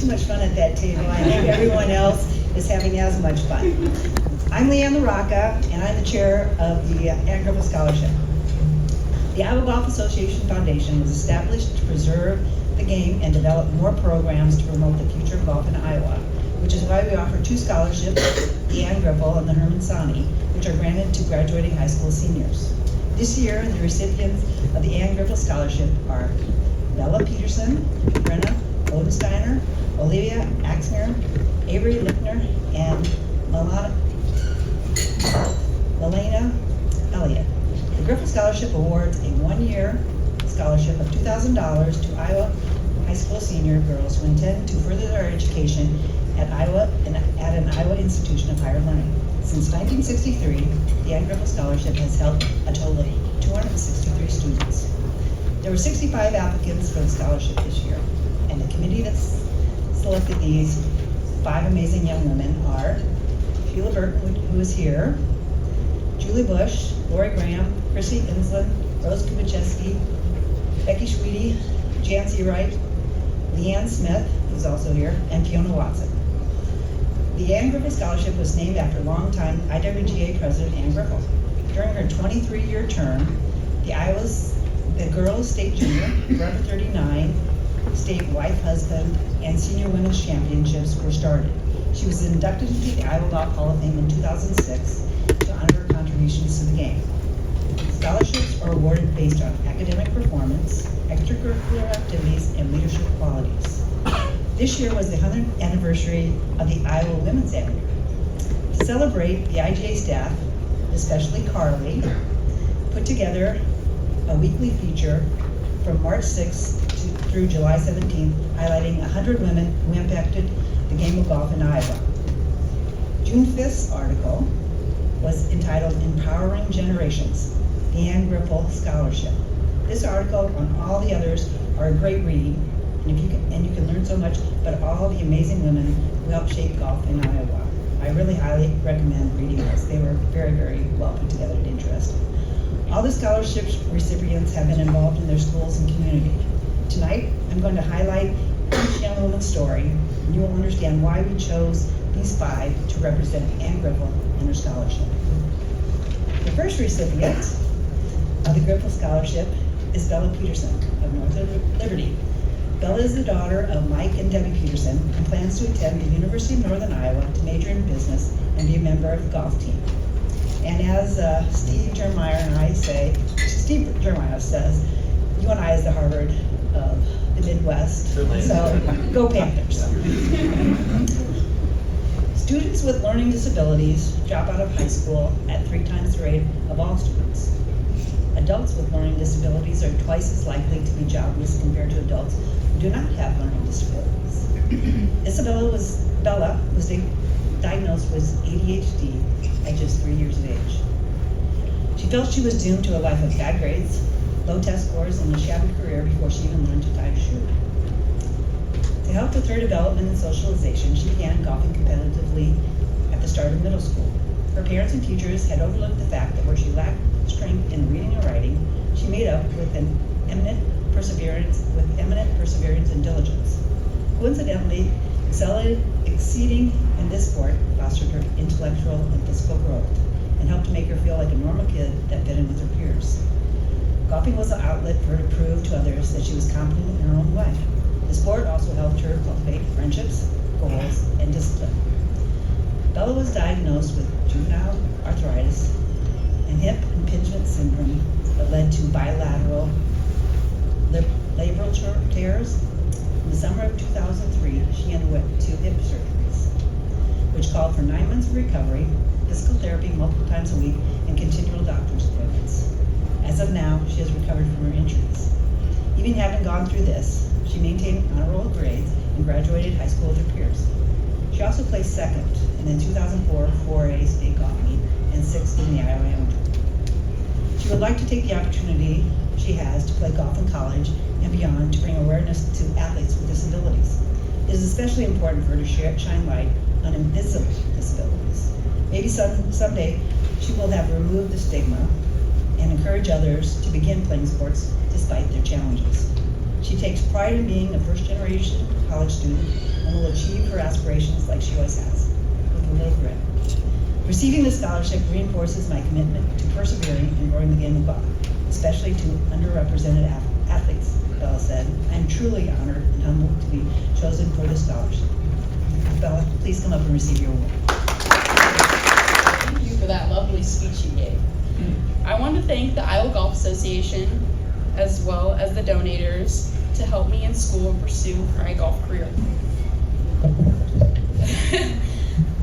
too much fun at that table. I think everyone else is having as much fun. I'm Leanne LaRocca, and I'm the chair of the Ann Griffel Scholarship. The Iowa Golf Association Foundation was established to preserve the game and develop more programs to promote the future of golf in Iowa, which is why we offer 2 scholarships, the Ann Griffel and the Herman Sani, which are granted to graduating high school seniors. This year, the recipients of the Ann Griffel Scholarship are Bella Pettersen, Brenna, Bodensteiner, Olivia, Axmear, Avery, Lichter, and Malaina, Elliott. The Griffel Scholarship awards a 1-year scholarship of $2,000 to Iowa high school senior girls who intend to further their education at an Iowa institution of higher learning. Since 1963, the Ann Griffel Scholarship has helped a total of 263 students. There were 65 applicants for the scholarship this year, and the committee that's selected these 5 amazing young women are Sheila Burton, who is here, Julie Bush, Lori Graham, Chrissy Insland, Rose Kubicheski, Becky Schweedy, Jancy Wright, Leanne Smith, who's also here, and Fiona Watson. The Ann Griffel Scholarship was named after longtime IWGA President Ann Griffel. During her 23-year term, the girls' state junior, forever 39, state wife, husband, and senior women's championships were started. She was inducted into the Iowa Golf Hall of Fame in 2006 to honor her contributions to the game. Scholarships are awarded based on academic performance, extracurricular activities, and leadership qualities. This year was the 100th anniversary of the Iowa Women's Amateur. To celebrate, the IGA staff, especially Carly, put together a weekly feature from March 6th through July 17th, highlighting 100 women who impacted the game of golf in Iowa. June 5th's article was entitled Empowering Generations, the Ann Griffel Scholarship. This article and all the others are a great read, and you can learn so much about all the amazing women who helped shape golf in Iowa. I really highly recommend reading this. They were very, very well put together and interesting. All the scholarship recipients have been involved in their schools and community. Tonight, I'm going to highlight each young woman's story, and you will understand why we chose these 5 to represent Ann Griffel and her scholarship. The first recipient of the Griffel Scholarship is Bella Pettersen of North Liberty. Bella is the daughter of Mike and Debbie Pettersen and plans to attend the University of Northern Iowa to major in business and be a member of the golf team. And as Steve Jeremiah says, UNI is the Harvard of the Midwest, so go Panthers. Students with learning disabilities drop out of high school at 3 times the rate of all students. Adults with learning disabilities are twice as likely to be jobless compared to adults who do not have learning disabilities. Bella was diagnosed with ADHD at just 3 years of age. She felt she was doomed to a life of bad grades, low test scores, and a shabby career before she even learned to tie a shoe. To help with her development and socialization, she began golfing competitively at the start of middle school. Her parents and teachers had overlooked the fact that where she lacked strength in reading and writing, she made up with eminent perseverance and diligence. Coincidentally, exceeding in this sport fostered her intellectual and physical growth and helped to make her feel like a normal kid that fit in with her peers. Golfing was an outlet for her to prove to others that she was competent in her own way. The sport also helped her cultivate friendships, goals, and discipline. Bella was diagnosed with juvenile arthritis and hip impingement syndrome that led to bilateral labral tears. In the summer of 2003, she underwent 2 hip surgeries, which called for 9 months of recovery, physical therapy multiple times a week, and continual doctor's appointments. As of now, she has recovered from her injuries. Even having gone through this, she maintained honor roll grades and graduated high school with her peers. She also placed second in the 2004 4A state golf meet and 6th in the Iowa Amateur. She would like to take the opportunity she has to play golf in college and beyond to bring awareness to athletes with disabilities. It is especially important for her to shine light on invisible disabilities. Maybe someday she will have removed the stigma and encourage others to begin playing sports despite their challenges. She takes pride in being a first-generation college student and will achieve her aspirations like she always has, with a little grit. Receiving the scholarship reinforces my commitment to persevering and growing the game of golf, especially to underrepresented athletes, Bella said. I am truly honored and humbled to be chosen for this scholarship. Bella, please come up and receive your award. Thank you for that lovely speech you gave. I want to thank the Iowa Golf Association, as well as the donators, to help me in school and pursue my golf career.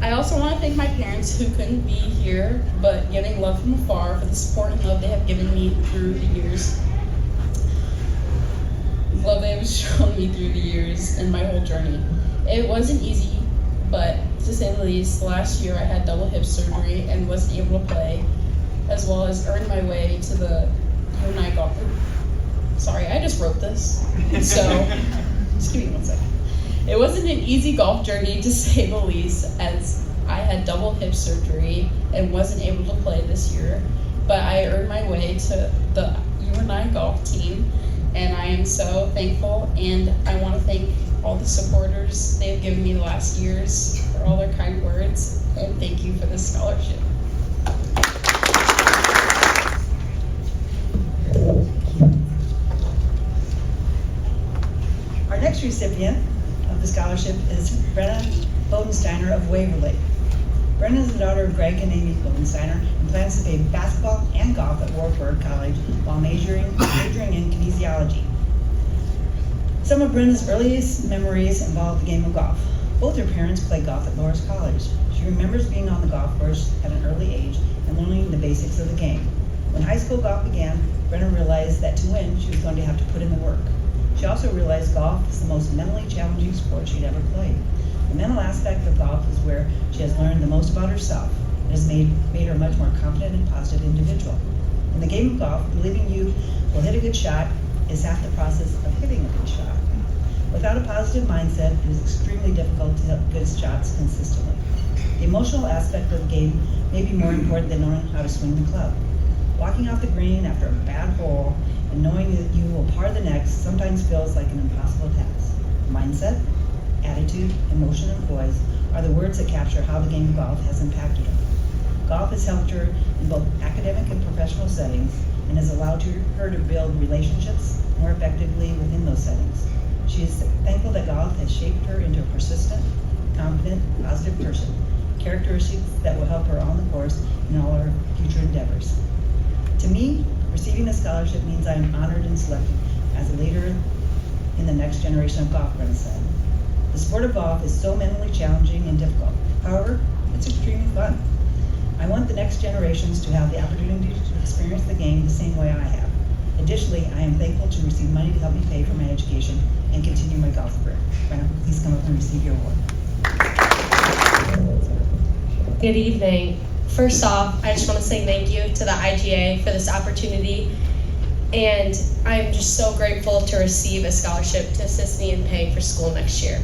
I also want to thank my parents who couldn't be here, but giving love from afar for the support and love they have given me through the years. Love they have shown me through the years and my whole journey. It wasn't easy, but to say the least, last year I had double hip surgery and wasn't able to play, as well as earn my way to the UNI golf. Sorry, I just wrote this, so just give me 1 second. It wasn't an easy golf journey, to say the least, as I had double hip surgery and wasn't able to play this year, but I earned my way to the UNI golf team, and I am so thankful, and I want to thank all the supporters they've given me the last years for all their kind words, and thank you for this scholarship. Our next recipient of the scholarship is Brenna Bodensteiner of Waverly. Brenna is the daughter of Greg and Amy Bodensteiner and plans to play basketball and golf at Wartburg College while majoring in kinesiology. Some of Brenna's earliest memories involve the game of golf. Both her parents played golf at Loras College. She remembers being on the golf course at an early age and learning the basics of the game. When high school golf began, Brenna realized that to win, she was going to have to put in the work. She also realized golf is the most mentally challenging sport she'd ever played. The mental aspect of golf is where she has learned the most about herself. It has made her a much more confident and positive individual. In the game of golf, believing you will hit a good shot is half the process of hitting a good shot. Without a positive mindset, it is extremely difficult to hit good shots consistently. The emotional aspect of the game may be more important than knowing how to swing the club. Walking off the green after a bad hole and knowing that you will par the next sometimes feels like an impossible task. Mindset, attitude, emotion, and poise are the words that capture how the game of golf has impacted her. Golf has helped her in both academic and professional settings and has allowed her to build relationships more effectively within those settings. She is thankful that golf has shaped her into a persistent, confident, positive person, characteristics that will help her on the course in all her future endeavors. To me, receiving the scholarship means I am honored and selected as a leader in the next generation of golf, Brenna said. The sport of golf is so mentally challenging and difficult. However, it's extremely fun. I want the next generations to have the opportunity to experience the game the same way I have. Additionally, I am thankful to receive money to help me pay for my education and continue my golf career. Brenna, please come up and receive your award. Good evening. First off, I just want to say thank you to the IGA for this opportunity, and I'm just so grateful to receive a scholarship to assist me in paying for school next year.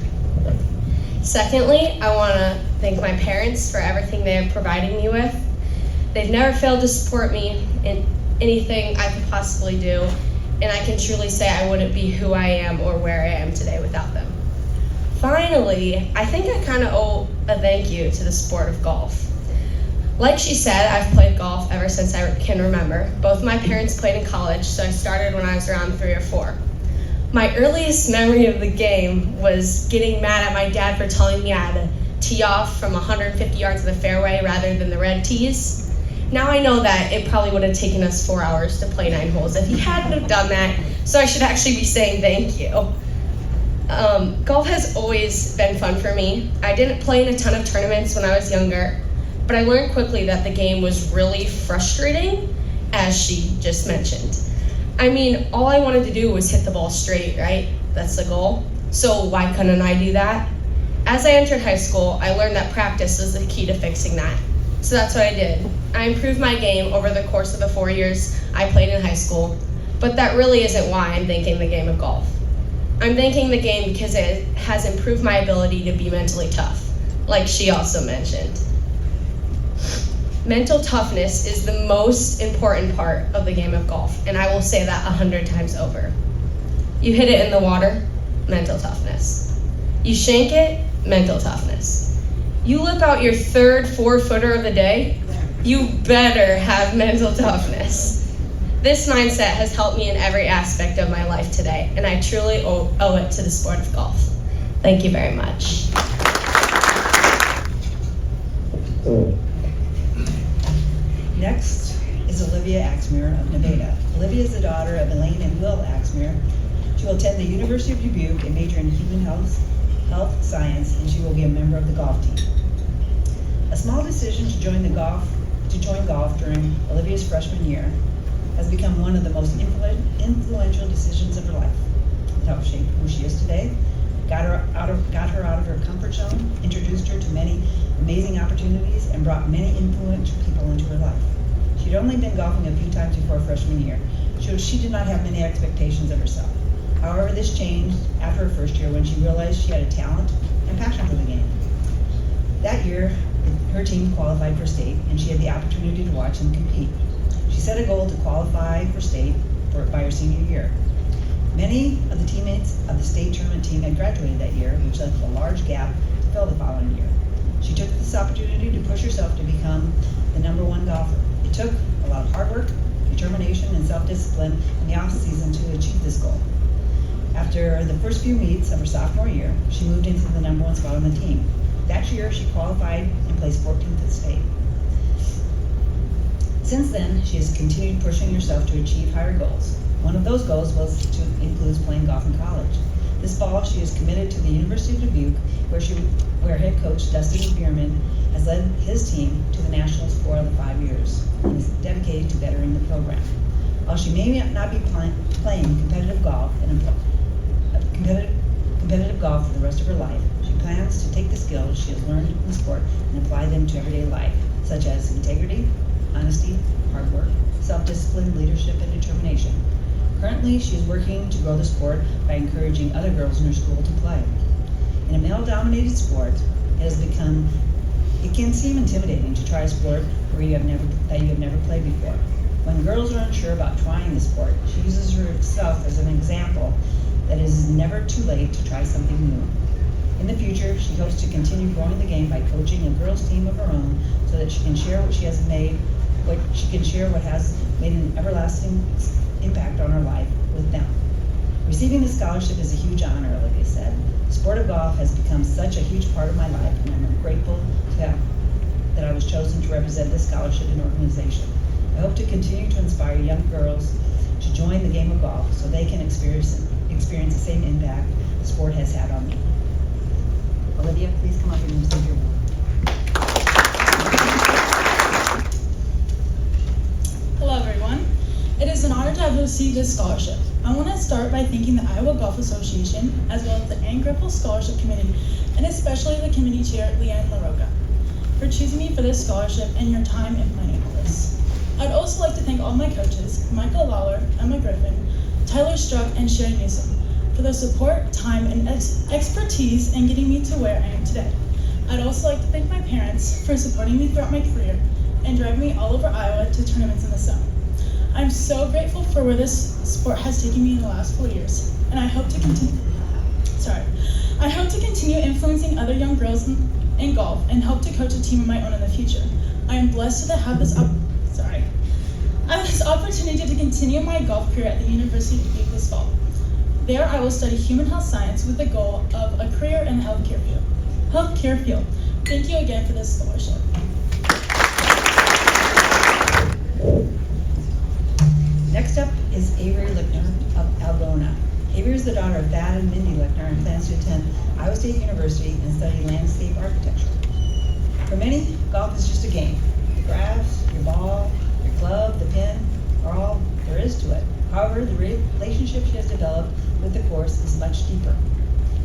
Secondly, I want to thank my parents for everything they have provided me with. They've never failed to support me in anything I could possibly do, and I can truly say I wouldn't be who I am or where I am today without them. Finally, I think I kind of owe a thank you to the sport of golf. Like she said, I've played golf ever since I can remember. Both my parents played in college, so I started when I was around 3 or 4. My earliest memory of the game was getting mad at my dad for telling me I had to tee off from 150 yards of the fairway rather than the red tees. Now I know that it probably would have taken us 4 hours to play 9 holes if he hadn't have done that, so I should actually be saying thank you. Golf has always been fun for me. I didn't play in a ton of tournaments when I was younger, but I learned quickly that the game was really frustrating, as she just mentioned. I mean, all I wanted to do was hit the ball straight, right? That's the goal. So why couldn't I do that? As I entered high school, I learned that practice was the key to fixing that. So that's what I did. I improved my game over the course of the 4 years I played in high school, but that really isn't why I'm thanking the game of golf. I'm thanking the game because it has improved my ability to be mentally tough, like she also mentioned. Mental toughness is the most important part of the game of golf, and I will say that 100 times over. You hit it in the water, mental toughness. You shank it, mental toughness. You whip out your third 4-footer of the day, you better have mental toughness. This mindset has helped me in every aspect of my life today, and I truly owe it to the sport of golf. Thank you very much. Next is Olivia Axmear of Nevada. Olivia is the daughter of Elaine and Will Axmear. She will attend the University of Dubuque and major in human health science, and she will be a member of the golf team. A small decision to join golf during Olivia's freshman year has become one of the most influential decisions of her life. It helped shape who she is today, got her out of her comfort zone, introduced her to many amazing opportunities, and brought many influential people into her life. She'd only been golfing a few times before freshman year, so she did not have many expectations of herself. However, this changed after her first year when she realized she had a talent and passion for the game. That year, her team qualified for state, and she had the opportunity to watch them compete. She set a goal to qualify for state by her senior year. Many of the teammates of the state tournament team had graduated that year, which left a large gap to fill the following year. She took this opportunity to push herself to become the #1 golfer. It took a lot of hard work, determination, and self-discipline in the off-season to achieve this goal. After the first few meets of her sophomore year, she moved into the #1 spot on the team. That year, she qualified and placed 14th at state. Since then, she has continued pushing herself to achieve higher goals. One of those goals was to include playing golf in college. This fall, she is committed to the University of Dubuque, where head coach Dustin Bierman has led his team to the Nationals 4 of the 5 years and is dedicated to bettering the program. While she may not be playing competitive golf for the rest of her life, she plans to take the skills she has learned in the sport and apply them to everyday life, such as integrity, honesty, hard work, self-discipline, leadership, and determination. Currently, she is working to grow the sport by encouraging other girls in her school to play. In a male-dominated sport, it can seem intimidating to try a sport that you have never played before. When girls are unsure about trying the sport, she uses herself as an example that it is never too late to try something new. In the future, she hopes to continue growing the game by coaching a girls' team of her own so that she can share what has made an everlasting impact on her life with them. Receiving the scholarship is a huge honor, Olivia said. The sport of golf has become such a huge part of my life, and I'm grateful that I was chosen to represent this scholarship and organization. I hope to continue to inspire young girls to join the game of golf so they can experience the same impact the sport has had on me. Olivia, please come up and receive your award. Hello everyone. It is an honor to have received this scholarship. I want to start by thanking the Iowa Golf Association, as well as the Ann Griffel Scholarship Committee, and especially the committee chair, Leanne LaRocca, for choosing me for this scholarship and your time in planning all this. I'd also like to thank all my coaches, Michael Lawler, Emma Griffin, Tyler Struck, and Sherry Newsom, for their support, time, and expertise in getting me to where I am today. I'd also like to thank my parents for supporting me throughout my career and driving me all over Iowa to tournaments in the summer. I'm so grateful for where this sport has taken me in the last 4 years, and I hope to continue influencing other young girls in golf and hope to coach a team of my own in the future. I am blessed to have this opportunity to continue my golf career at the University of Dubuque this fall. There, I will study human health science with the goal of a career in the healthcare field. Thank you again for this scholarship. Next up is Avery Lichter of Algona. Avery is the daughter of Thad and Mindy Lichter and plans to attend Iowa State University and study landscape architecture. For many, golf is just a game. The grass, your ball, your club, the pin are all there is to it. However, the relationship she has developed with the course is much deeper.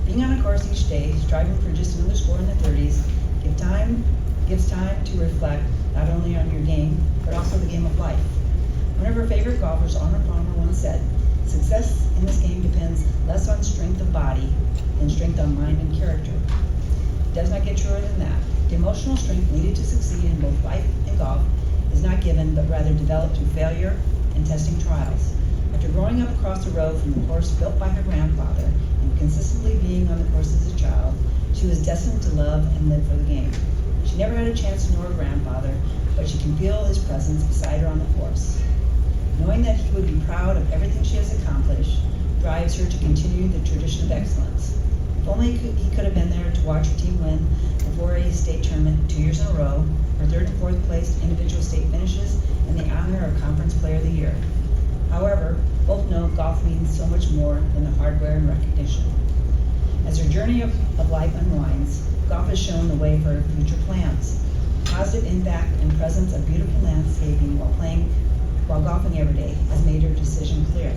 Being on a course each day, striving for just another score in the 30s, gives time to reflect not only on your game, but also the game of life. One of her favorite golfers, Arnold Palmer, once said, "Success in this game depends less on strength of body than strength on mind and character." It does not get truer than that. The emotional strength needed to succeed in both life and golf is not given, but rather developed through failure and testing trials. After growing up across the road from the course built by her grandfather and consistently being on the course as a child, she was destined to love and live for the game. She never had a chance to know her grandfather, but she can feel his presence beside her on the course. Knowing that he would be proud of everything she has accomplished drives her to continue the tradition of excellence. If only he could have been there to watch her team win the 4A state tournament 2 years in a row, her third and fourth place individual state finishes, and the honor of Conference Player of the Year. However, both know golf means so much more than the hardware and recognition. As her journey of life unwinds, golf has shown the way for her future plans. Positive impact and presence of beautiful landscaping while golfing every day has made her decision clear.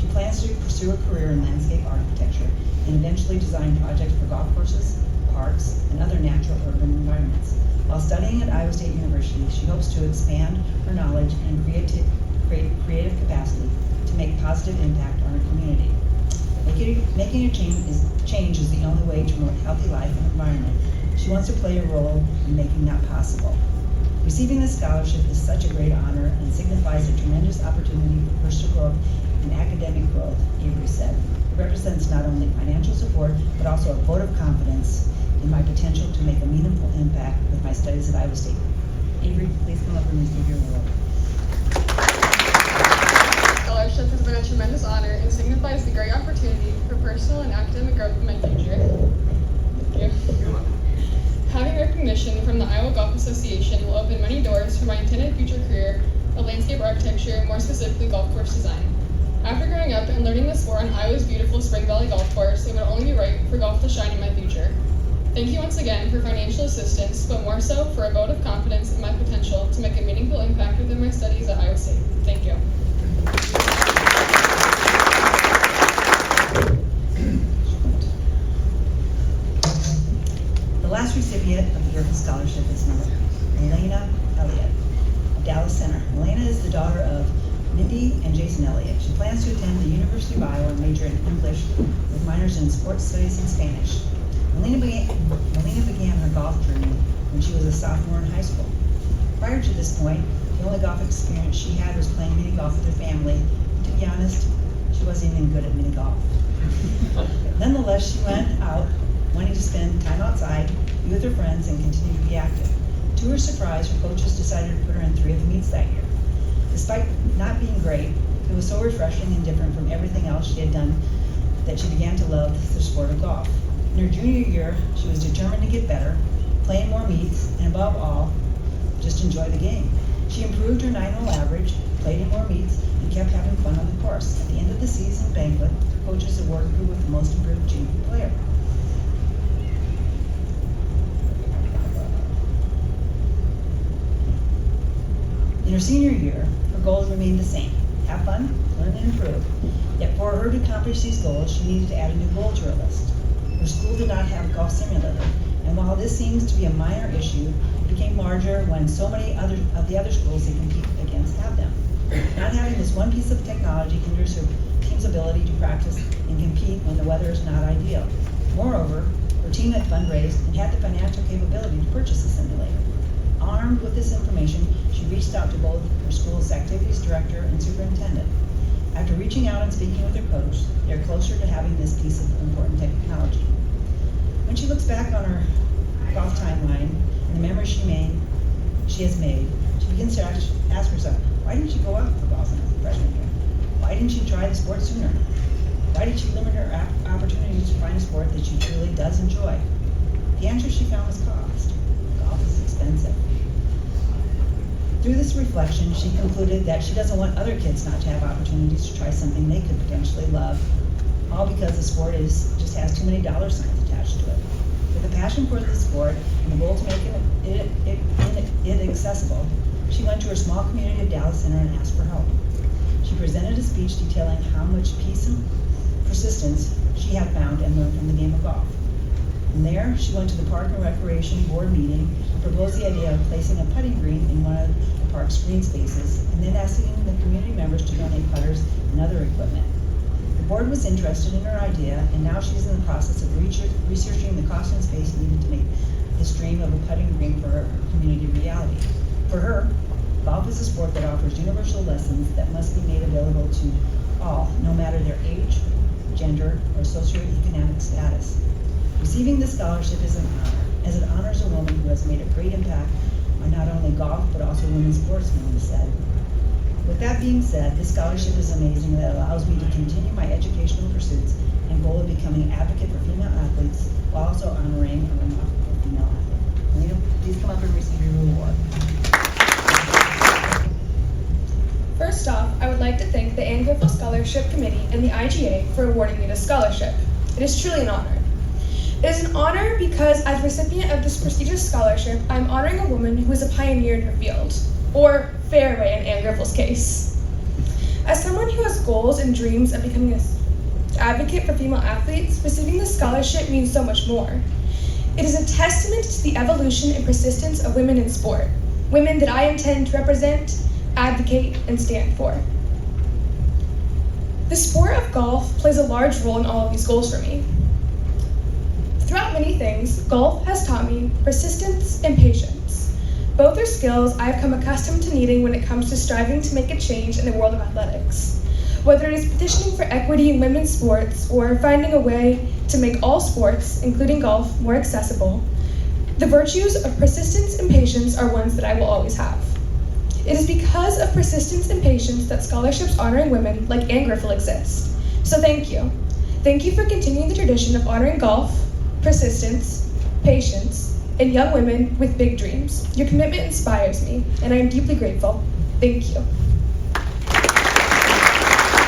She plans to pursue a career in landscape architecture and eventually design projects for golf courses, parks, and other natural urban environments. While studying at Iowa State University, she hopes to expand her knowledge and creative capacity to make positive impact on her community. Making a change is the only way to promote healthy life and environment. She wants to play a role in making that possible. Receiving this scholarship is such a great honor and signifies a tremendous opportunity for personal growth and academic growth, Avery said. It represents not only financial support, but also a vote of confidence in my potential to make a meaningful impact with my studies at Iowa State. Avery, please come up and receive your award. Scholarship has been a tremendous honor and signifies the great opportunity for personal and academic growth in my future. Thank you. Having recognition from the Iowa Golf Association will open many doors for my intended future career of landscape architecture, more specifically golf course design. After growing up and learning the sport on Iowa's beautiful Spring Valley Golf Course, it would only be right for golf to shine in my future. Thank you once again for financial assistance, but more so for a vote of confidence in my potential to make a meaningful impact within my studies at Iowa State. Thank you. The last recipient of the Griffel Scholarship is Malaina, Elliott of Dallas Center. Malaina is the daughter of Mindy and Jason Elliott. She plans to attend the University of Iowa and major in English with minors in sports studies and Spanish. Malaina began her golf journey when she was a sophomore in high school. Prior to this point, the only golf experience she had was playing mini golf with her family. And to be honest, she wasn't even good at mini golf. Nonetheless, she went out wanting to spend time outside, be with her friends, and continue to be active. To her surprise, her coaches decided to put her in 3 of the meets that year. Despite not being great, it was so refreshing and different from everything else she had done that she began to love the sport of golf. In her junior year, she was determined to get better, play in more meets, and above all, just enjoy the game. She improved her 9-hole average, played in more meets, and kept having fun on the course. At the end of the season banquet, her coaches awarded her with the most improved junior player. In her senior year, her goals remained the same: have fun, learn, and improve. Yet for her to accomplish these goals, she needed to add a new goal to her list. Her school did not have a golf simulator, and while this seems to be a minor issue, it became larger when so many of the other schools they compete against have them. Not having this one piece of technology hinders her team's ability to practice and compete when the weather is not ideal. Moreover, her team had fundraised and had the financial capability to purchase a simulator. Armed with this information, she reached out to both her school's activities director and superintendent. After reaching out and speaking with her coach, they're closer to having this piece of important technology. When she looks back on her golf timeline and the memories she has made, she begins to ask herself, why didn't she go out for golf in her freshman year? Why didn't she try the sport sooner? Why did she limit her opportunities to find a sport that she truly does enjoy? The answer she found was cost. Golf is expensive. Through this reflection, she concluded that she doesn't want other kids not to have opportunities to try something they could potentially love, all because the sport just has too many dollar signs attached to it. With a passion for the sport and the goal to make it accessible, she went to her small community of Dallas Center and asked for help. She presented a speech detailing how much peace and persistence she had found and learned from the game of golf. From there, she went to the Park and Recreation Board meeting and proposed the idea of placing a putting green in one of the park's green spaces, and then asking the community members to donate putters and other equipment. The board was interested in her idea, and now she's in the process of researching the cost and space needed to make this dream of a putting green for her community reality. For her, golf is a sport that offers universal lessons that must be made available to all, no matter their age, gender, or socioeconomic status. Receiving this scholarship is an honor, as it honors a woman who has made a great impact on not only golf, but also women's sports, Melanie said. With that being said, this scholarship is amazing that allows me to continue my educational pursuits and goal of becoming an advocate for female athletes while also honoring a remarkable female athlete. Melina, please come up and receive your award. First off, I would like to thank the Ann Griffel Scholarship Committee and the IGA for awarding me this scholarship. It is truly an honor. It is an honor because as recipient of this prestigious scholarship, I'm honoring a woman who is a pioneer in her field, or fairway in Ann Griffel's case. As someone who has goals and dreams of becoming an advocate for female athletes, receiving this scholarship means so much more. It is a testament to the evolution and persistence of women in sport, women that I intend to represent, advocate, and stand for. The sport of golf plays a large role in all of these goals for me. Throughout many things, golf has taught me persistence and patience. Both are skills I've come accustomed to needing when it comes to striving to make a change in the world of athletics. Whether it is petitioning for equity in women's sports or finding a way to make all sports, including golf, more accessible, the virtues of persistence and patience are ones that I will always have. It is because of persistence and patience that scholarships honoring women like Ann Griffel exist. So thank you. Thank you for continuing the tradition of honoring golf, persistence, patience, and young women with big dreams. Your commitment inspires me, and I am deeply grateful. Thank you.